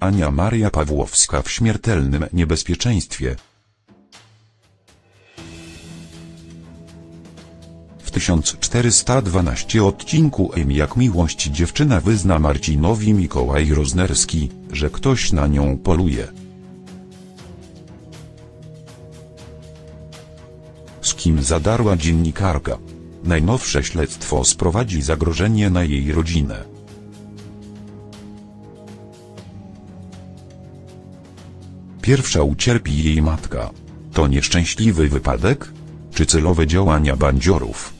Ania Maria Pawłowska w śmiertelnym niebezpieczeństwie. W 1412 odcinku Jak miłość dziewczyna wyzna Marcinowi Mikołaj Roznerski, że ktoś na nią poluje. Z kim zadarła dziennikarka? Najnowsze śledztwo sprowadzi zagrożenie na jej rodzinę. Pierwsza ucierpi jej matka. To nieszczęśliwy wypadek? Czy celowe działania bandziorów?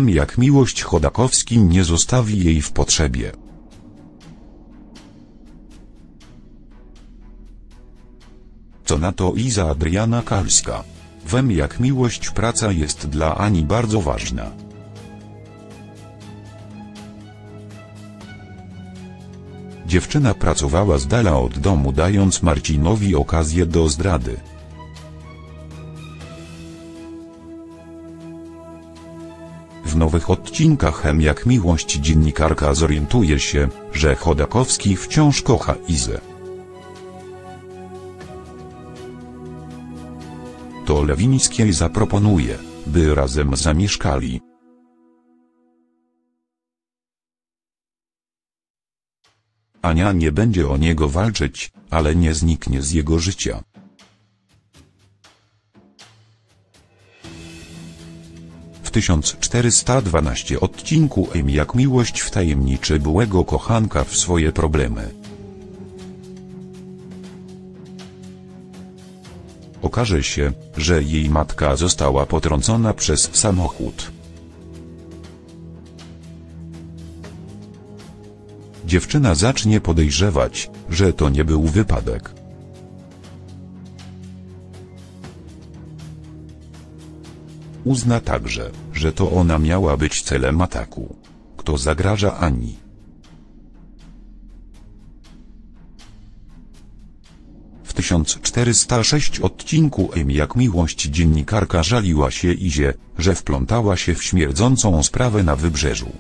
Jak miłość Chodakowski nie zostawi jej w potrzebie. Co na to Iza Adriana Karska? Jak miłość praca jest dla Ani bardzo ważna. Dziewczyna pracowała z dala od domu, dając Marcinowi okazję do zdrady. W nowych odcinkach Jak miłość dziennikarka zorientuje się, że Chodakowski wciąż kocha Izę. To Lewińskiej zaproponuje, by razem zamieszkali. Ania nie będzie o niego walczyć, ale nie zniknie z jego życia. W 1412 odcinku Jak miłość wtajemniczy byłego kochanka w swoje problemy. Okaże się, że jej matka została potrącona przez samochód. Dziewczyna zacznie podejrzewać, że to nie był wypadek. Uzna także, że to ona miała być celem ataku. Kto zagraża Ani? W 1406 odcinku Jak miłość dziennikarka żaliła się Izie, że wplątała się w śmierdzącą sprawę na Wybrzeżu.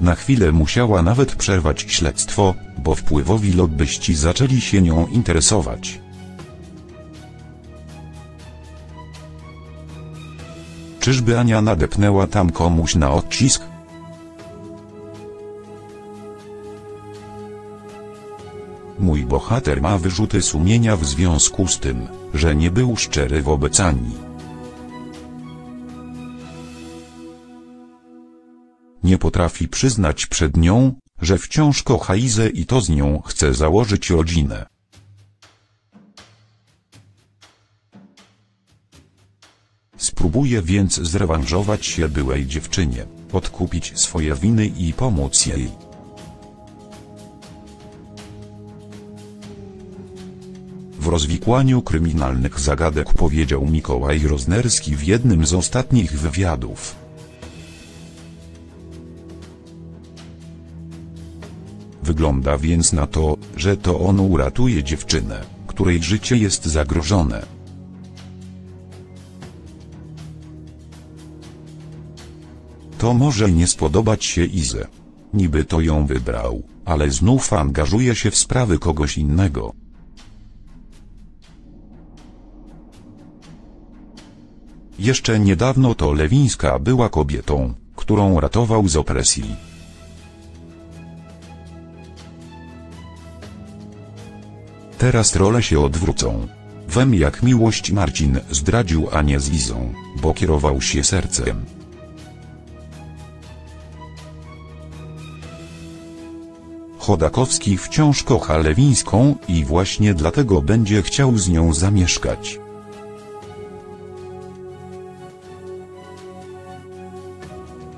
Na chwilę musiała nawet przerwać śledztwo, bo wpływowi lobbyści zaczęli się nią interesować. Czyżby Ania nadepnęła tam komuś na odcisk? Mój bohater ma wyrzuty sumienia w związku z tym, że nie był szczery wobec Ani. Nie potrafi przyznać przed nią, że wciąż kocha Izę i to z nią chce założyć rodzinę. Spróbuje więc zrewanżować się byłej dziewczynie, odkupić swoje winy i pomóc jej. W rozwikłaniu kryminalnych zagadek powiedział Mikołaj Roznerski w jednym z ostatnich wywiadów. Wygląda więc na to, że to on uratuje dziewczynę, której życie jest zagrożone. To może nie spodobać się Ize. Niby to ją wybrał, ale znów angażuje się w sprawy kogoś innego. Jeszcze niedawno to Lewińska była kobietą, którą ratował z opresji. Teraz role się odwrócą. Jak miłość Marcin zdradził Anię z Izą, bo kierował się sercem. Chodakowski wciąż kocha Lewińską i właśnie dlatego będzie chciał z nią zamieszkać.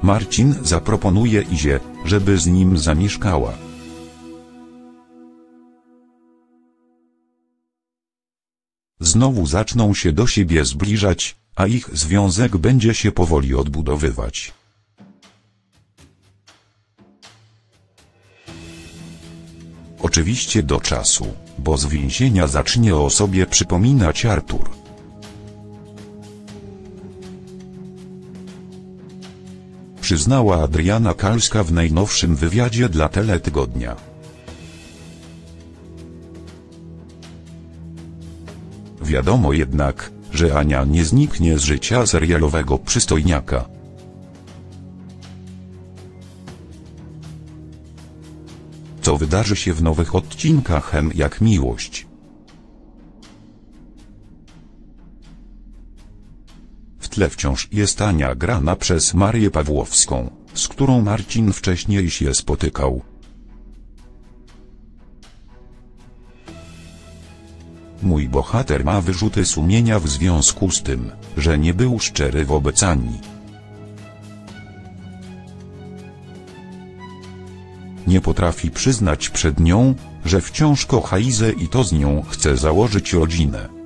Marcin zaproponuje Izie, żeby z nim zamieszkała. Znowu zaczną się do siebie zbliżać, a ich związek będzie się powoli odbudowywać. Oczywiście do czasu, bo z więzienia zacznie o sobie przypominać Artur. przyznała Adriana Kalska w najnowszym wywiadzie dla Teletygodnia. Wiadomo jednak, że Ania nie zniknie z życia serialowego przystojniaka. Co wydarzy się w nowych odcinkach M jak miłość? W tle wciąż jest Ania grana przez Marię Pawłowską, z którą Marcin wcześniej się spotykał. Mój bohater ma wyrzuty sumienia w związku z tym, że nie był szczery wobec Ani. Nie potrafi przyznać przed nią, że wciąż kocha Izę i to z nią chce założyć rodzinę.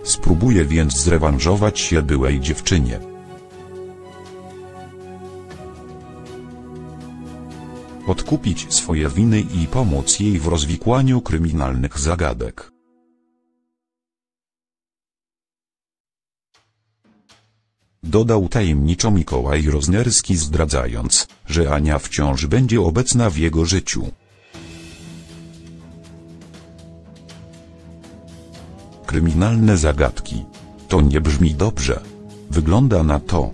Spróbuje więc zrewanżować się byłej dziewczynie. Odkupić swoje winy i pomóc jej w rozwikłaniu kryminalnych zagadek. Dodał tajemniczo Mikołaj Roznerski, zdradzając, że Ania wciąż będzie obecna w jego życiu. Kryminalne zagadki. To nie brzmi dobrze. Wygląda na to,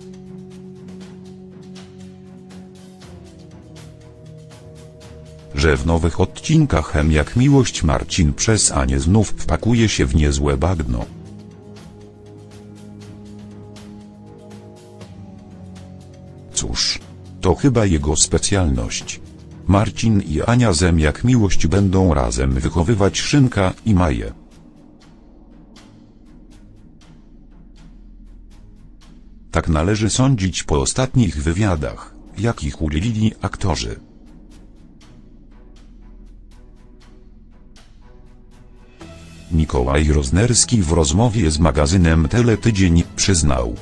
że w nowych odcinkach M jak miłość Marcin przez Anię znów wpakuje się w niezłe bagno. Cóż, to chyba jego specjalność. Marcin i Ania z M jak miłość będą razem wychowywać Szynka i Maję. Tak należy sądzić po ostatnich wywiadach, jakich udzielili aktorzy. Mikołaj Roznerski w rozmowie z magazynem Teletydzień przyznał,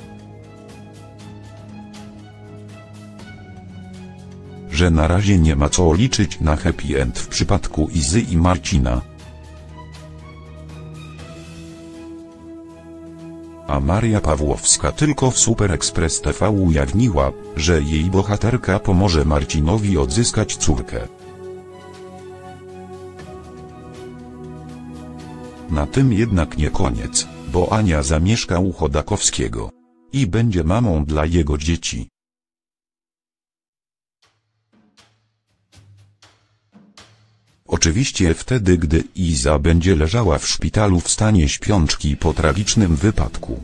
że na razie nie ma co liczyć na happy end w przypadku Izy i Marcina. A Maria Pawłowska tylko w Super Express TV ujawniła, że jej bohaterka pomoże Marcinowi odzyskać córkę. Na tym jednak nie koniec, bo Ania zamieszka u Chodakowskiego i będzie mamą dla jego dzieci. Oczywiście wtedy, gdy Iza będzie leżała w szpitalu w stanie śpiączki po tragicznym wypadku.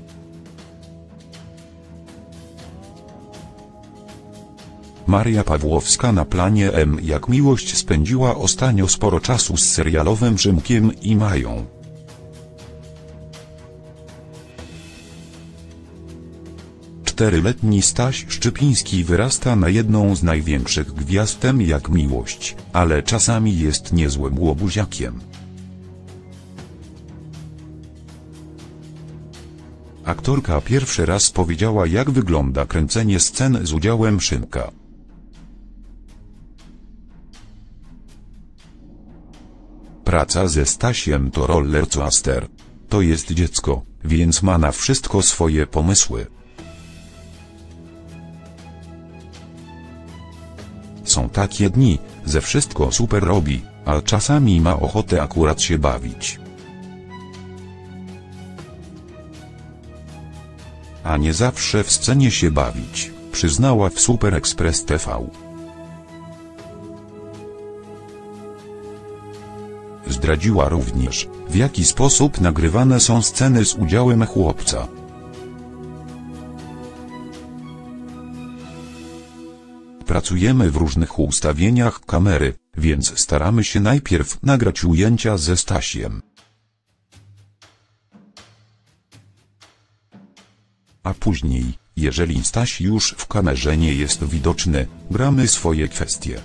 Maria Pawłowska na planie M jak miłość spędziła ostatnio sporo czasu z serialowym Szymkiem i Mają. Czteroletni Staś Szczypiński wyrasta na jedną z największych gwiazd M jak miłość, ale czasami jest niezłym łobuziakiem. Aktorka pierwszy raz powiedziała, jak wygląda kręcenie scen z udziałem Szymka. Praca ze Stasiem to roller coaster. To jest dziecko, więc ma na wszystko swoje pomysły. Są takie dni, że wszystko super robi, a czasami ma ochotę akurat się bawić. A nie zawsze w scenie się bawić, przyznała w Super Express TV. Zdradziła również, w jaki sposób nagrywane są sceny z udziałem chłopca. Pracujemy w różnych ustawieniach kamery, więc staramy się najpierw nagrać ujęcia ze Stasiem. A później, jeżeli Staś już w kamerze nie jest widoczny, gramy swoje kwestie.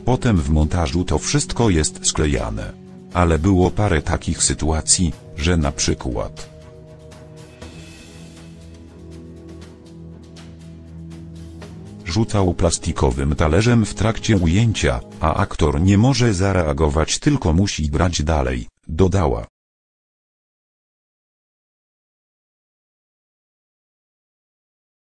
Potem w montażu to wszystko jest sklejane. Ale było parę takich sytuacji, że na przykład rzucał plastikowym talerzem w trakcie ujęcia, a aktor nie może zareagować, tylko musi grać dalej, dodała.